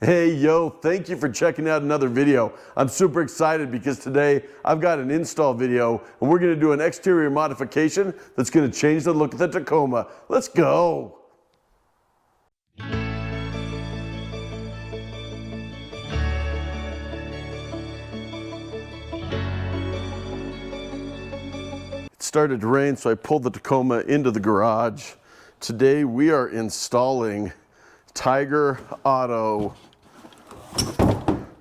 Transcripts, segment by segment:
Hey, yo, thank you for checking out another video. I'm super excited because today I've got an install video and we're gonna do an exterior modification that's gonna change the look of the Tacoma. Let's go. It started to rain, so I pulled the Tacoma into the garage. Today we are installing Tyger Auto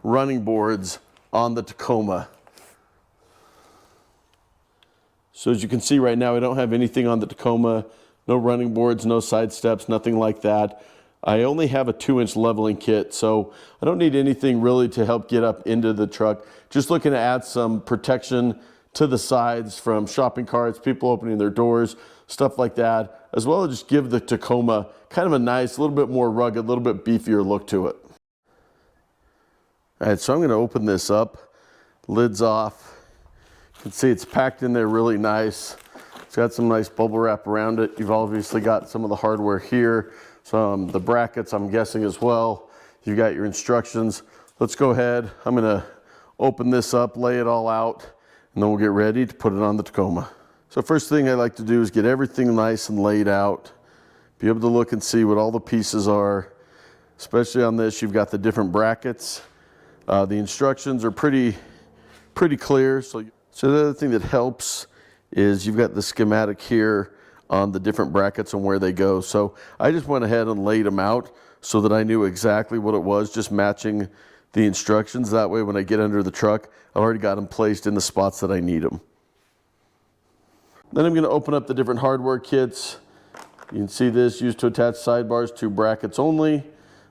running boards on the Tacoma. So as you can see right now, I don't have anything on the Tacoma, no running boards, no side steps, nothing like that. I only have a 2-inch leveling kit, so I don't need anything really to help get up into the truck. Just looking to add some protection to the sides from shopping carts, people opening their doors, stuff like that, as well as just give the Tacoma kind of a nice, a little bit more rugged, a little bit beefier look to it. All right, so I'm gonna open this up, lids off. You can see it's packed in there really nice. It's got some nice bubble wrap around it. You've obviously got some of the hardware here, some the brackets I'm guessing as well. You've got your instructions. Let's go ahead, I'm gonna open this up, lay it all out, and then we'll get ready to put it on the Tacoma. So first thing I like to do is get everything nice and laid out, be able to look and see what all the pieces are. Especially on this, you've got the different brackets. The instructions are pretty clear. So the other thing that helps is you've got the schematic here on the different brackets and where they go. So I just went ahead and laid them out so that I knew exactly what it was, just matching the instructions. That way when I get under the truck, I've already got them placed in the spots that I need them. Then I'm going to open up the different hardware kits. You can see this used to attach sidebars to brackets only.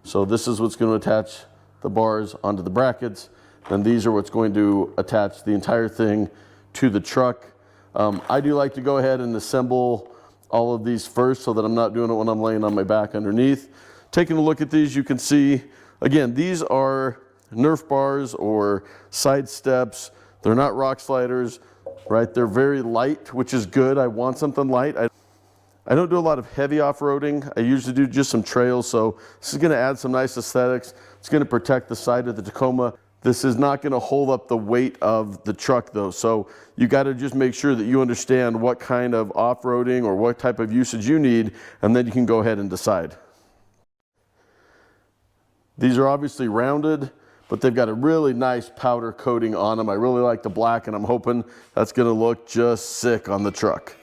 So this is what's going to attach the bars onto the brackets. Then these are what's going to attach the entire thing to the truck. I do like to go ahead and assemble all of these first so that I'm not doing it when I'm laying on my back underneath. Taking a look at these, you can see, again, these are nerf bars or side steps. They're not rock sliders, right? They're very light, which is good. I want something light. I don't do a lot of heavy off-roading. I usually do just some trails, so this is gonna add some nice aesthetics. It's gonna protect the side of the Tacoma. This is not gonna hold up the weight of the truck though, so you gotta just make sure that you understand what kind of off-roading or what type of usage you need, and then you can go ahead and decide. These are obviously rounded, but they've got a really nice powder coating on them. I really like the black, and I'm hoping that's gonna look just sick on the truck.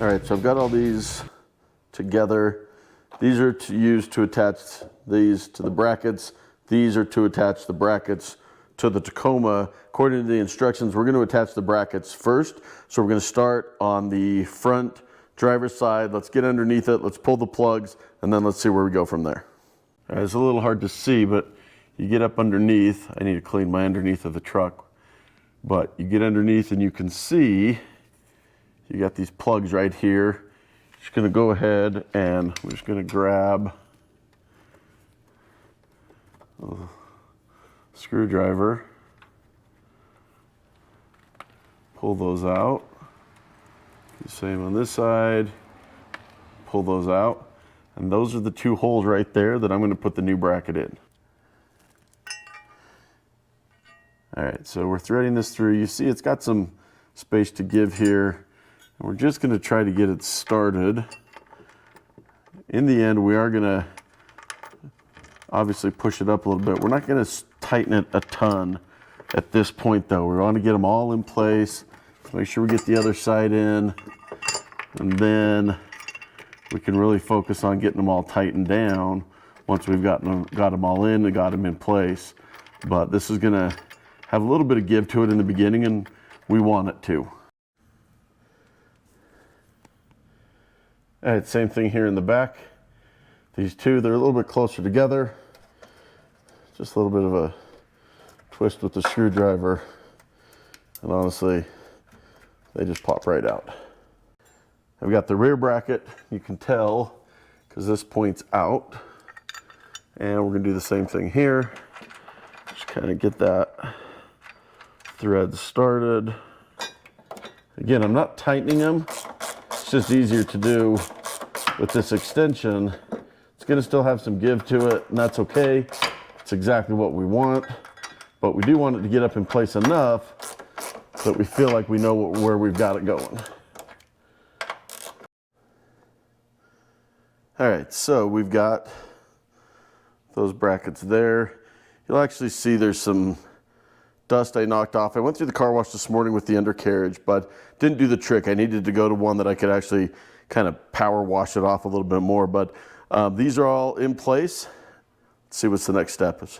All right, so I've got all these together. These are used to attach these to the brackets. These are to attach the brackets to the Tacoma. According to the instructions, we're going to attach the brackets first. So we're going to start on the front driver's side. Let's get underneath it. Let's pull the plugs, and then let's see where we go from there. All right, it's a little hard to see, but you get up underneath. I need to clean my underneath of the truck. But you get underneath and you can see you got these plugs right here. Just going to go ahead and we're just going to grab a screwdriver, pull those out. The same on this side, pull those out. And those are the two holes right there that I'm going to put the new bracket in. All right, so we're threading this through. You see it's got some space to give here. And we're just going to try to get it started. In the end, we are going to obviously push it up a little bit. We're not going to tighten it a ton at this point though. We want to get them all in place. Make sure we get the other side in. And then we can really focus on getting them all tightened down once we've got them all in and got them in place. But this is going to have a little bit of give to it in the beginning, and we want it to. All right, same thing here in the back. These two, they're a little bit closer together. Just a little bit of a twist with the screwdriver. And honestly, they just pop right out. I've got the rear bracket, you can tell, because this points out. And we're gonna do the same thing here. Just kind of get that thread started. Again, I'm not tightening them. It's just easier to do with this extension. It's going to still have some give to it, and that's okay. It's exactly what we want, but we do want it to get up in place enough that we feel like we know where we've got it going. All right, so we've got those brackets there. You'll actually see there's some dust I knocked off. I went through the car wash this morning with the undercarriage, but didn't do the trick. I needed to go to one that I could actually kind of power wash it off a little bit more, but these are all in place. Let's see what's the next step is.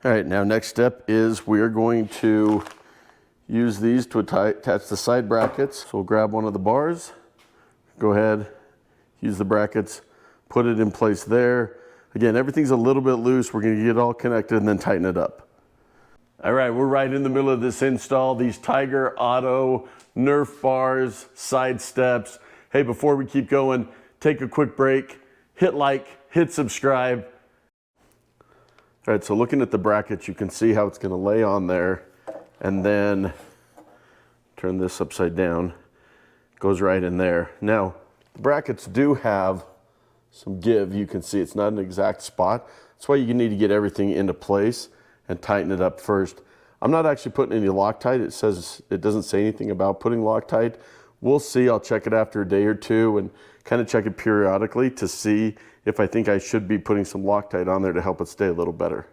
All right, now next step is we are going to use these to attach the side brackets. So we'll grab one of the bars, go ahead, use the brackets, put it in place there. Again, everything's a little bit loose. We're gonna get it all connected and then tighten it up. All right, we're right in the middle of this install. These Tyger Auto Nerf bars, side steps. Hey, before we keep going, take a quick break, hit like, hit subscribe. All right, so looking at the brackets, you can see how it's gonna lay on there, and then turn this upside down, goes right in there. Now, the brackets do have some give. You can see it's not an exact spot. That's why you need to get everything into place and tighten it up first. I'm not actually putting any Loctite. It doesn't say anything about putting Loctite. We'll see. I'll check it after a day or two and kind of check it periodically to see if I think I should be putting some Loctite on there to help it stay a little better.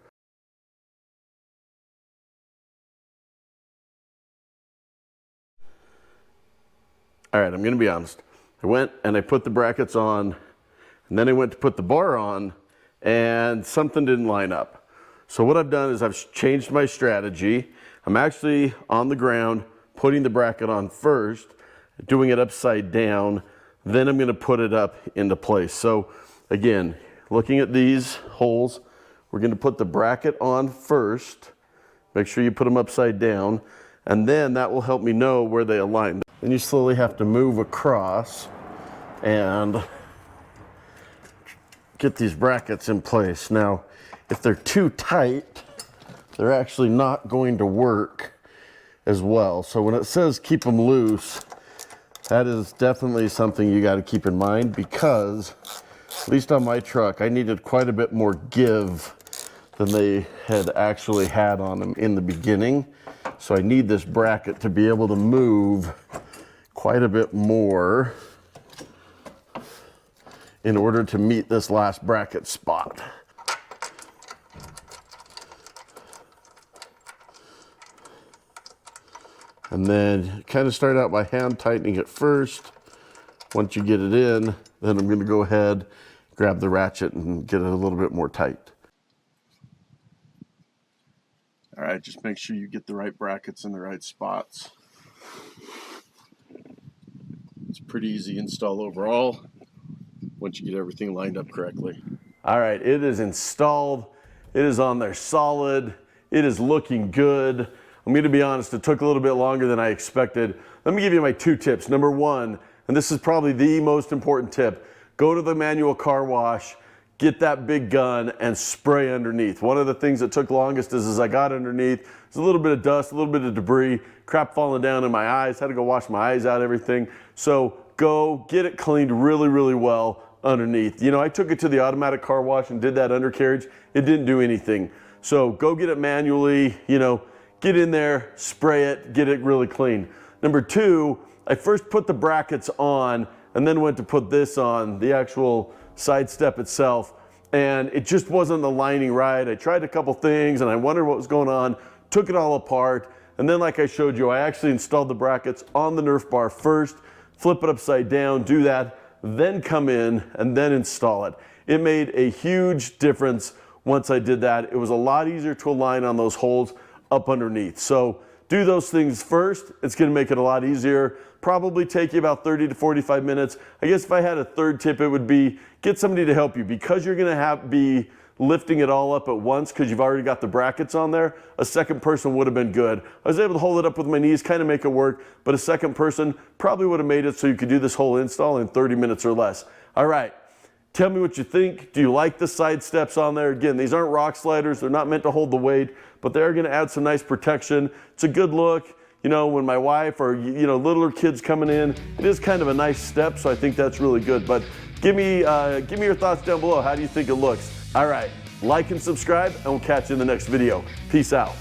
All right, I'm gonna be honest. I went and I put the brackets on, and then I went to put the bar on, and something didn't line up. So what I've done is I've changed my strategy. I'm actually on the ground, putting the bracket on first, doing it upside down, then I'm gonna put it up into place. So again, looking at these holes, we're gonna put the bracket on first. Make sure you put them upside down, and then that will help me know where they align. Then you slowly have to move across and get these brackets in place. Now, if they're too tight, they're actually not going to work as well. So when it says keep them loose, that is definitely something you got to keep in mind, because at least on my truck, I needed quite a bit more give than they had actually had on them in the beginning. So I need this bracket to be able to move quite a bit more in order to meet this last bracket spot. And then kind of start out by hand tightening it first. Once you get it in, then I'm gonna go ahead, grab the ratchet and get it a little bit more tight. All right, just make sure you get the right brackets in the right spots. It's a pretty easy install overall once you get everything lined up correctly. All right, it is installed. It is on there solid. It is looking good. I'm gonna be honest, it took a little bit longer than I expected. Let me give you my 2 tips. Number 1, and this is probably the most important tip, go to the manual car wash, get that big gun and spray underneath. One of the things that took longest is as I got underneath, there's a little bit of dust, a little bit of debris, crap falling down in my eyes, had to go wash my eyes out, everything. So go get it cleaned really, really well underneath. You know, I took it to the automatic car wash and did that undercarriage. It didn't do anything. So go get it manually, you know, get in there, spray it, get it really clean. Number 2, I first put the brackets on and then went to put this on, the actual side step itself, and it just wasn't aligning right. I tried a couple things and I wondered what was going on, took it all apart, and then like I showed you, I actually installed the brackets on the Nerf bar first, flip it upside down, do that, then come in and then install it. It made a huge difference once I did that. It was a lot easier to align on those holes up underneath. So do those things first. It's gonna make it a lot easier. Probably take you about 30 to 45 minutes. I guess if I had a third tip, it would be get somebody to help you, because you're gonna be lifting it all up at once because you've already got the brackets on there. A second person would have been good. I was able to hold it up with my knees, kind of make it work, but a second person probably would have made it so you could do this whole install in 30 minutes or less. All right, Tell me what you think. Do you like the side steps on there? Again, these aren't rock sliders. They're not meant to hold the weight, but they're going to add some nice protection. It's a good look. You know, when my wife or, you know, littler kids coming in, it is kind of a nice step, so I think that's really good. But give me your thoughts down below. How do you think it looks? All right, like and subscribe, and we'll catch you in the next video. Peace out.